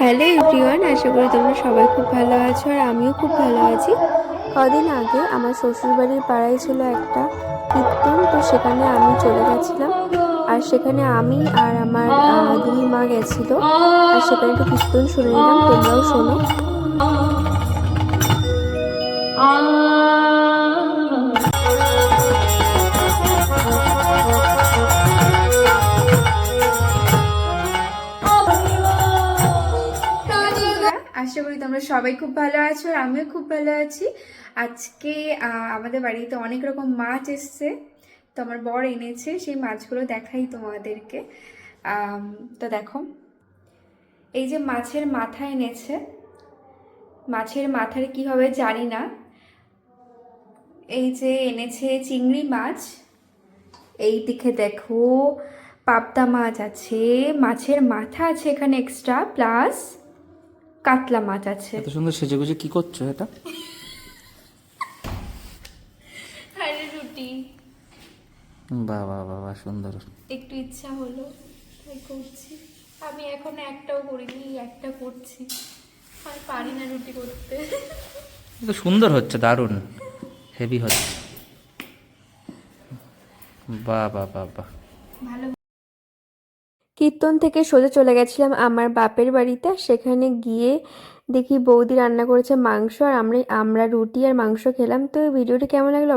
Hello everyone, আশা করি তোমরা সবাই খুব ভালো আছো আর আমিও খুব ভালো আছি। কদিন আগে আমার শ্বশুরবাড়ির পাড়ায় ছিল একটা কীর্তন, তো সেখানে আমি চলে গেছিলাম। আর সেখানে আমি আর আমার দুই মা গেছিলো। আর সেখানে একটু কীর্তন শুনে নিলাম, তোমরাও শোনো। আশা করি তোমরা সবাই খুব ভালো আছো আর আমিও খুব ভালো আছি। আজকে আমাদের বাড়িতে অনেক রকম মাছ এসছে, তো আমার বর এনেছে, সেই মাছগুলো দেখাই তোমাদেরকে। তো দেখো, এই যে মাছের মাথা এনেছে, মাছের মাথার কি হবে জানি না। এই যে এনেছে চিংড়ি মাছ, এই দিকে দেখো পাবদা মাছ আছে, মাছের মাথা আছে এখানে এক্সট্রা, প্লাস কাতলা মাছ আছে। এত সুন্দর সেজেগুজে কি করছো এটা? আরে রুটি, বাহ বাহ বাহ বাহ, সুন্দর। একটু ইচ্ছা হলো তাই করছি। আমি এখন একটাও করিনি, একটা করছি। আর পারি না রুটি করতে। তো সুন্দর হচ্ছে, দারুণ হেভি হচ্ছে। বাহ বাহ বাহ বাহ, ভালো। কীর্তন থেকে সোজা চলে গেছিলাম আমার বাপের বাড়িতে। সেখানে গিয়ে দেখি বৌদি রান্না করেছে মাংস, আর আমরা রুটি আর মাংস খেলাম। তো ভিডিওটি কেমন লাগলো